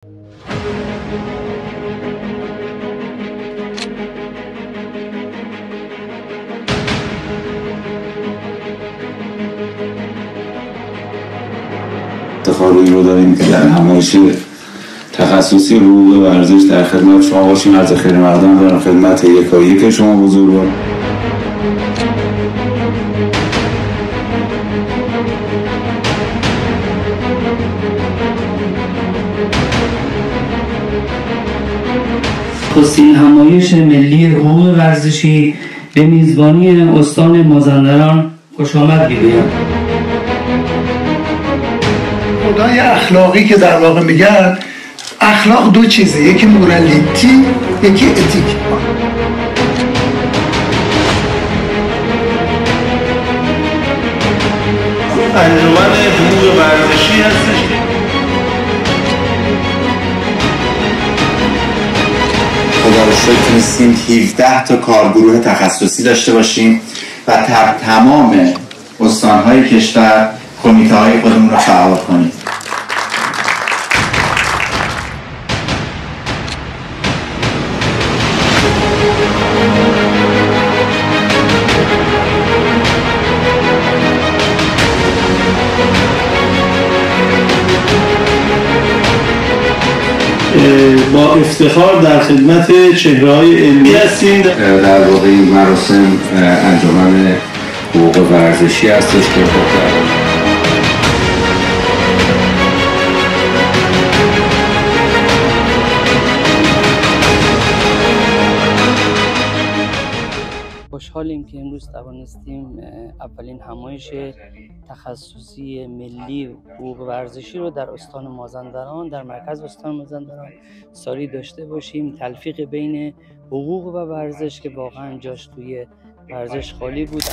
افتخاری رو داریم که در نمایش تخصصی حقوق ورزش در خدمت شما باشیم. عرض خیر مقدم دارم خدمت یکایک شما بزرگوار. نخستین همایش ملی حقوق ورزشی به میزبانی استان مازندران خوش آمد می‌گویم. خدای اخلاقی که در واقع میگن اخلاق دو چیزه، یکی مورالیتی، یکی اتیک. انجمن حقوق ورزشی هستش. خدا رو شکر تونستیم 17 تا کارگروه تخصصی داشته باشیم و تمام استان‌های کشور کمیته‌های خودمون رو فعال کنیم. با افتخار در خدمت چهره‌های علمی هستیم. در واقع این مراسم انجمن حقوق ورزشی هستش که خوشحالیم که امروز توانستیم اولین همایش تخصصی ملی حقوق ورزشی رو در استان مازندران، در مرکز استان مازندران ساری داشته باشیم. تلفیق بین حقوق و ورزش که واقعا جاش توی ورزش خالی بود.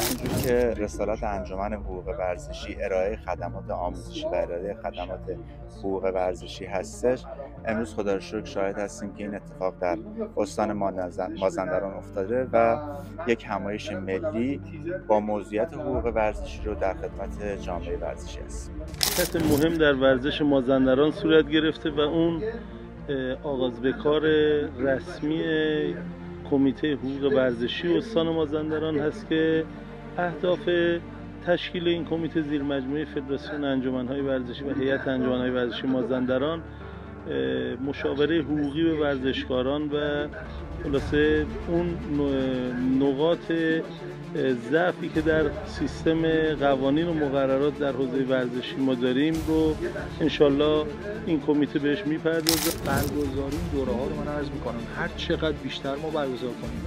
که رسالت انجمن حقوق ورزشی ارائه خدمات آموزشی و ارائه خدمات حقوق ورزشی هستش. امروز خدا رو شکر شاهد هستیم که این اتفاق در استان مازندران افتاده و یک همایش ملی با موضوعیت حقوق ورزشی رو در خدمت جامعه ورزشی است. خط مهم در ورزش مازندران صورت گرفته و اون آغاز به کار رسمی کمیته حقوق ورزشی استان مازندران هست که اهداف تشکیل این کمیته زیر مجموعه فدراسیون انجمن‌های ورزشی و هیئت انجمن‌های ورزشی مازندران مشاوره حقوقی به ورزشکاران و خلاصه اون نقاط ضعفی که در سیستم قوانین و مقررات در حوزه ورزشی ما داریم رو انشالله این کمیته بهش میپردازه. برگزاری دوره‌ها رو من عرض میکنم هر چقدر بیشتر ما برگزار کنیم.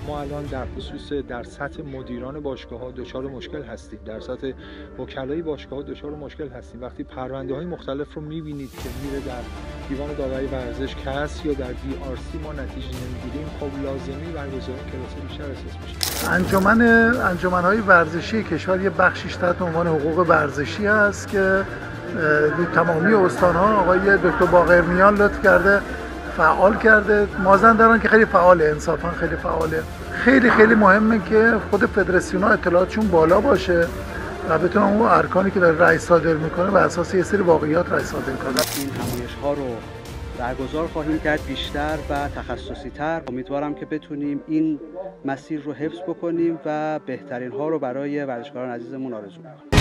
ما الان در خصوص در سطح مدیران باشگاه‌ها دچار مشکل هستیم، در سطح وکلای باشگاه‌ها دچار مشکل هستیم. وقتی پرونده‌های مختلف رو می‌بینید که میره در دیوان دادگاه ورزش کس یا در DRC ما نتیجه نمی‌گیریم، خب لازمی برگزاری کلاس بیشتر اساس میشه. انجمن‌های ورزشی کشور یه بخشیش تحت عنوان حقوق ورزشی هست که تمامی استان‌ها آقای دکتر باقرمیان لطف کرده فعال کرده. مازندران که خیلی فعاله، انصافا خیلی فعاله. خیلی مهمه که خود فدراسیون‌ها اطلاعاتشون بالا باشه و بتونن اون ارکانی که داره رئیس صادر میکنه بر اساس یه سری واقعیات رئیس صادر کنه. این همایش‌ها رو برگزار خواهیم کرد بیشتر و تخصصی‌تر. امیدوارم که بتونیم این مسیر رو حفظ بکنیم و بهترین ها رو برای ورزشکاران عزیزمون آرزو کنیم.